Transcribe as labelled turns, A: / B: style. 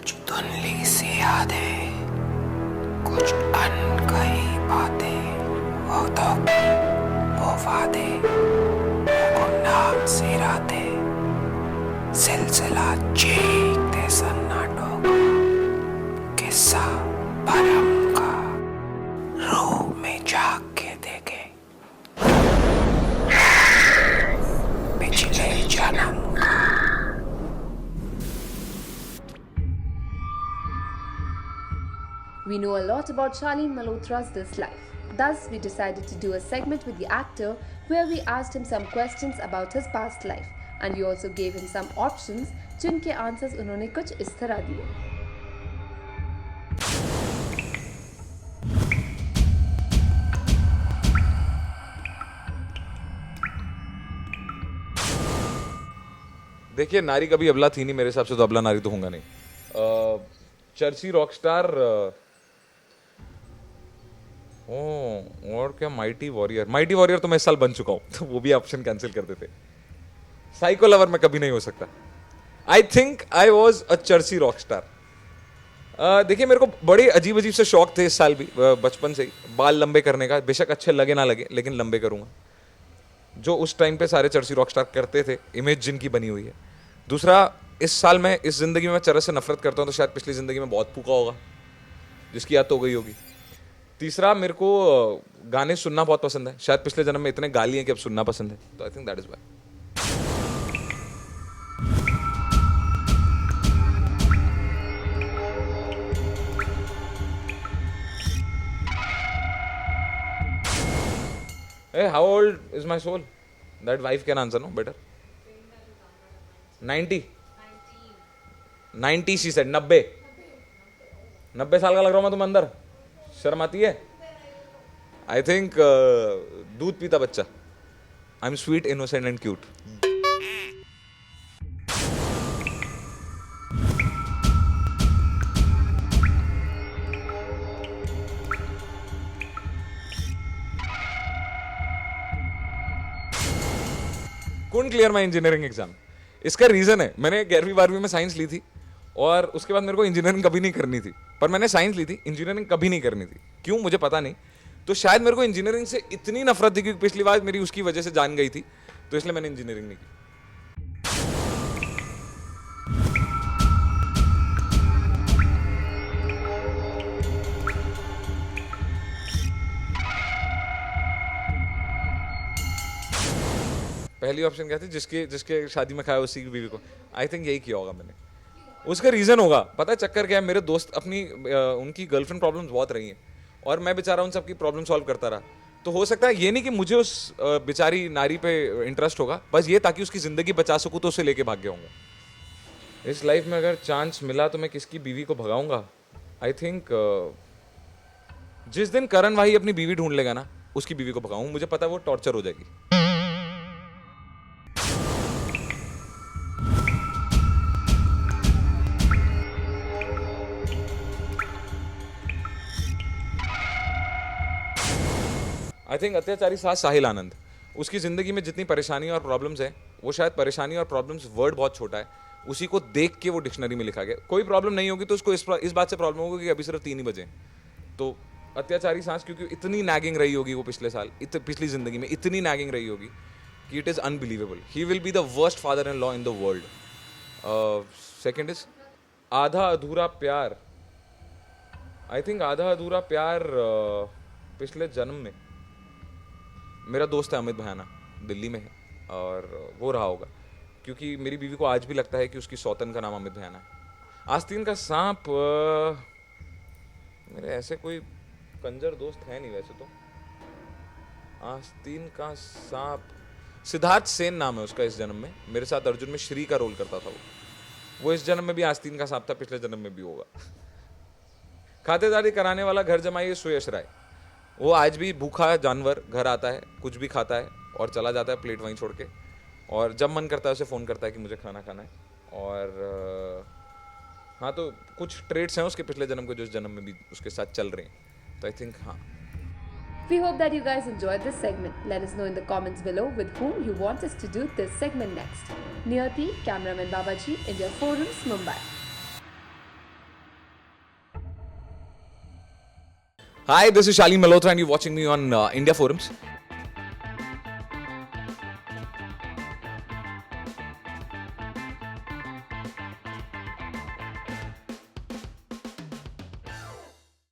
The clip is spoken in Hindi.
A: कुछ धुंधली सी यादें, कुछ अनकही बातें, वो धोखे, वो वादे, वो गुमनाम सी रातें, सिलसिला चीखते सन्नाटों का, किस्सा भरम का, रूह में जाग के देखे पिछले जन्म का।
B: We know a lot about Charlene Malhotra's this life. Thus, we decided to do a segment with the actor where we asked him some questions about his past life, and we also gave him some options जिनके आंसर्स उन्होंने कुछ इस तरह दिए।
C: देखिए, नारी कभी अबला थी नहीं, मेरे हिसाब से तो अबला नारी तो होगा नहीं। चर्ची रॉकस्टार और क्या माइटी वॉरियर तो मैं इस साल बन चुका हूं, तो वो भी ऑप्शन कैंसिल कर देते। साइको लवर मैं कभी नहीं हो सकता। I think I was a चर्ची रॉकस्टार। देखिए, मेरे को बड़े अजीब अजीब से शौक थे इस साल भी, बचपन से ही बाल लंबे करने का। बेशक अच्छे लगे ना लगे, लेकिन लंबे करूंगा, जो उस टाइम पे सारे चर्ची रॉकस्टार करते थे, इमेज जिनकी बनी हुई है। दूसरा, इस साल में इस जिंदगी में मैं चरस से नफरत करता हूं, तो शायद पिछली जिंदगी में बहुत फूका होगा, जिसकी याद तो हो गई होगी। तीसरा, मेरे को गाने सुनना बहुत पसंद है, शायद पिछले जन्म में इतने गाली हैं कि अब सुनना पसंद है, तो I think that is why. Hey, how old is my soul? That wife can answer, no? Better. 90. 90 she said. 90. 90 साल का लग रहा हूँ मैं तुम अंदर। शर्म आती है? I think दूध पीता बच्चा। I'm sweet, innocent and cute. couldn't clear my engineering exam. इसका रीजन है, मैंने 11वीं 12वीं में साइंस ली थी और उसके बाद मेरे को इंजीनियरिंग कभी नहीं करनी थी, पर मैंने साइंस ली थी, इंजीनियरिंग कभी नहीं करनी थी। क्यों मुझे पता नहीं। तो शायद मेरे को इंजीनियरिंग से इतनी नफरत थी क्योंकि पिछली बार मेरी उसकी वजह से जान गई थी, तो इसलिए मैंने इंजीनियरिंग नहीं की। पहली ऑप्शन क्या थी? जिसके शादी में खाया उसी की बीवी को। आई थिंक यही किया होगा मैंने। उसका रीजन होगा, पता है चक्कर क्या है, मेरे दोस्त अपनी उनकी गर्लफ्रेंड प्रॉब्लम्स बहुत रही हैं और मैं बेचारा उन सबकी प्रॉब्लम सॉल्व करता रहा। तो हो सकता है ये नहीं कि मुझे उस बेचारी नारी पे इंटरेस्ट होगा, बस ये ताकि उसकी जिंदगी बचा सकूं तो उसे लेके भाग गया होऊंगा। इस लाइफ में अगर चांस मिला तो मैं किसकी बीवी को भगाऊंगा? आई थिंक जिस दिन करण भाई अपनी बीवी ढूंढ लेगा ना, उसकी बीवी को भगाऊं। मुझे पता है वो टॉर्चर हो जाएगी। आई थिंक अत्याचारी सास साहिल आनंद। उसकी ज़िंदगी में जितनी परेशानी और प्रॉब्लम्स हैं, वो शायद परेशानी और प्रॉब्लम्स वर्ड बहुत छोटा है, उसी को देख के वो डिक्शनरी में लिखा गया। कोई प्रॉब्लम नहीं होगी तो उसको इस बात से प्रॉब्लम होगी कि अभी सिर्फ 3 ही बजे। तो अत्याचारी सास, क्योंकि इतनी नैगिंग रही होगी वो पिछले साल, पिछली ज़िंदगी में इतनी नैगिंग रही होगी कि it is unbelievable. He will be the worst father in law in the world. Second is आधा अधूरा प्यार। आई थिंक आधा अधूरा प्यार पिछले जन्म में मेरा दोस्त है अमित भयाना, दिल्ली में है, और वो रहा होगा क्योंकि मेरी बीवी को आज भी लगता है कि उसकी सौतन का नाम अमित भयाना है। आस्तीन का सांप, मेरे ऐसे कोई कंजर दोस्त है नहीं वैसे तो। आस्तीन का सांप सिद्धार्थ सेन नाम है उसका। इस जन्म में मेरे साथ अर्जुन में श्री का रोल करता था वो इस जन्म में भी आस्तीन का सांप था, पिछले जन्म में भी होगा। खातेदारी कराने वाला घर जमाई सुयश राय। वो आज भी भूखा जानवर घर आता है, कुछ भी खाता है और चला जाता है प्लेट वहीं छोड़ के, और जब मन करता है उसे फ़ोन करता है कि मुझे खाना खाना है। और हाँ, तो कुछ ट्रेड्स हैं उसके पिछले जन्म के जो इस जन्म में भी उसके साथ चल रहे हैं, तो आई थिंक हाँ।
B: We hope that you guys enjoyed this segment. Let us know in the comments below with whom you want us to do this segment next. Niyati, cameraman Babaji, India Forums, Mumbai.
C: Hi, this is Shaleen Malhotra and you're watching me on India Forums.